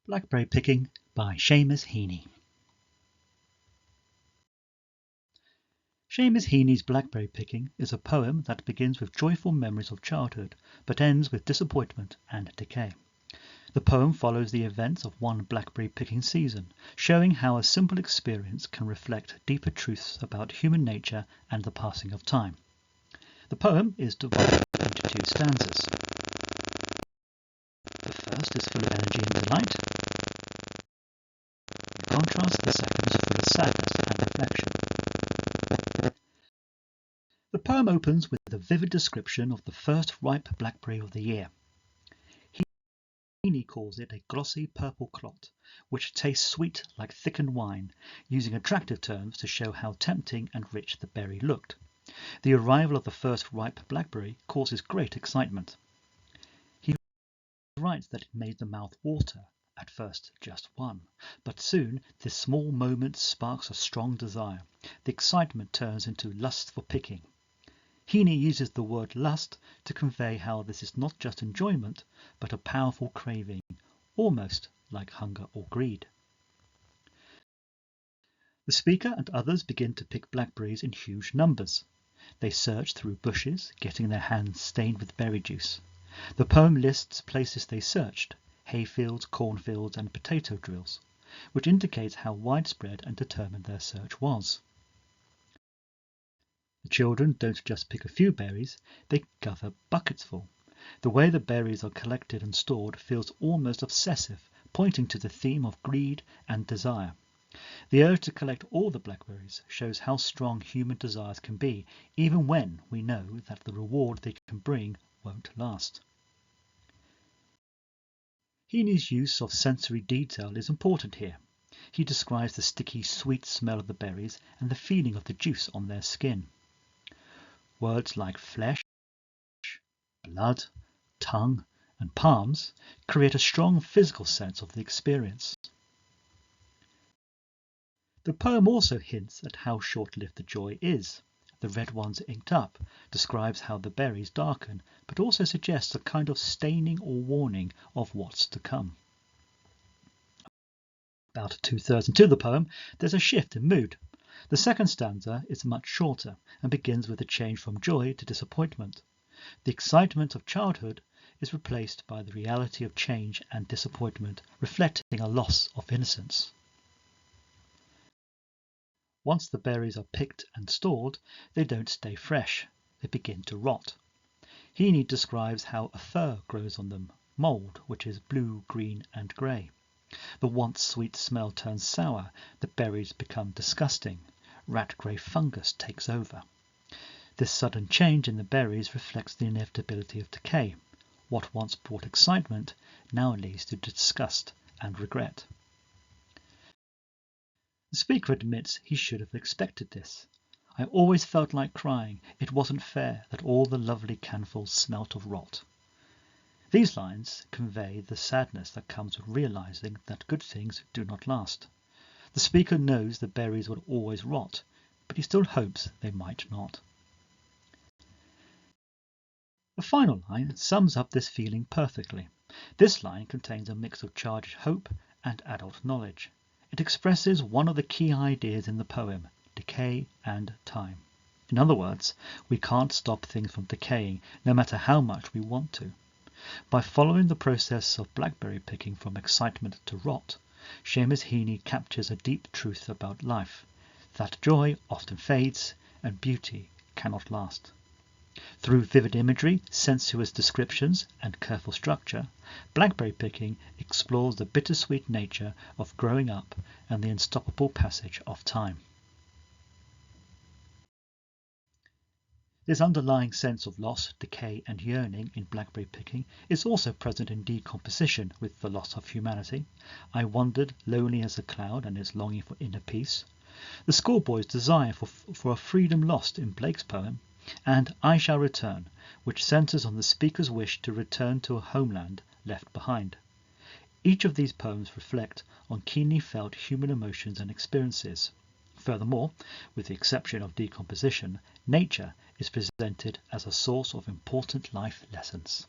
Blackberry Picking by Seamus Heaney. Seamus Heaney's Blackberry Picking is a poem that begins with joyful memories of childhood, but ends with disappointment and decay. The poem follows the events of one blackberry picking season, showing how a simple experience can reflect deeper truths about human nature and the passing of time. The poem is divided into two stanzas. The first is full of energy and delight. In contrast, the second is full of sadness and reflection. The poem opens with a vivid description of the first ripe blackberry of the year. Heaney calls it a glossy purple clot, which tastes sweet like thickened wine, using attractive terms to show how tempting and rich the berry looked. The arrival of the first ripe blackberry causes great excitement. He writes that it made the mouth water, at first just one, but soon this small moment sparks a strong desire. The excitement turns into lust for picking. Heaney uses the word lust to convey how this is not just enjoyment, but a powerful craving, almost like hunger or greed. The speaker and others begin to pick blackberries in huge numbers. They search through bushes, getting their hands stained with berry juice. The poem lists places they searched: hayfields, cornfields, and potato drills, which indicates how widespread and determined their search was. The children don't just pick a few berries, they gather buckets full. The way the berries are collected and stored feels almost obsessive, pointing to the theme of greed and desire. The urge to collect all the blackberries shows how strong human desires can be, even when we know that the reward they can bring won't last. Heaney's use of sensory detail is important here. He describes the sticky, sweet smell of the berries and the feeling of the juice on their skin. Words like flesh, blood, tongue, and palms create a strong physical sense of the experience. The poem also hints at how short-lived the joy is. The red ones inked up describes how the berries darken, but also suggests a kind of staining or warning of what's to come. About 2/3 into the poem, there's a shift in mood. The second stanza is much shorter and begins with a change from joy to disappointment. The excitement of childhood is replaced by the reality of change and disappointment, reflecting a loss of innocence. Once the berries are picked and stored, they don't stay fresh, they begin to rot. Heaney describes how a fur grows on them, mould, which is blue, green and grey. The once sweet smell turns sour, the berries become disgusting, rat-grey fungus takes over. This sudden change in the berries reflects the inevitability of decay. What once brought excitement now leads to disgust and regret. The speaker admits he should have expected this. I always felt like crying. It wasn't fair that all the lovely canfuls smelt of rot. These lines convey the sadness that comes with realizing that good things do not last. The speaker knows the berries will always rot, but he still hopes they might not. The final line sums up this feeling perfectly. This line contains a mix of childish hope and adult knowledge. It expresses one of the key ideas in the poem: decay and time. In other words, we can't stop things from decaying, no matter how much we want to. By following the process of blackberry picking from excitement to rot, Seamus Heaney captures a deep truth about life, that joy often fades and beauty cannot last. Through vivid imagery, sensuous descriptions, and careful structure, blackberry picking explores the bittersweet nature of growing up and the unstoppable passage of time. This underlying sense of loss, decay, and yearning in blackberry picking is also present in Decomposition with the loss of humanity, I Wandered lonely as a cloud and its longing for inner peace, the schoolboy's desire for a freedom lost in Blake's poem, and I Shall Return, which centres on the speaker's wish to return to a homeland left behind. Each of these poems reflect on keenly felt human emotions and experiences. Furthermore, with the exception of Decomposition, nature is presented as a source of important life lessons.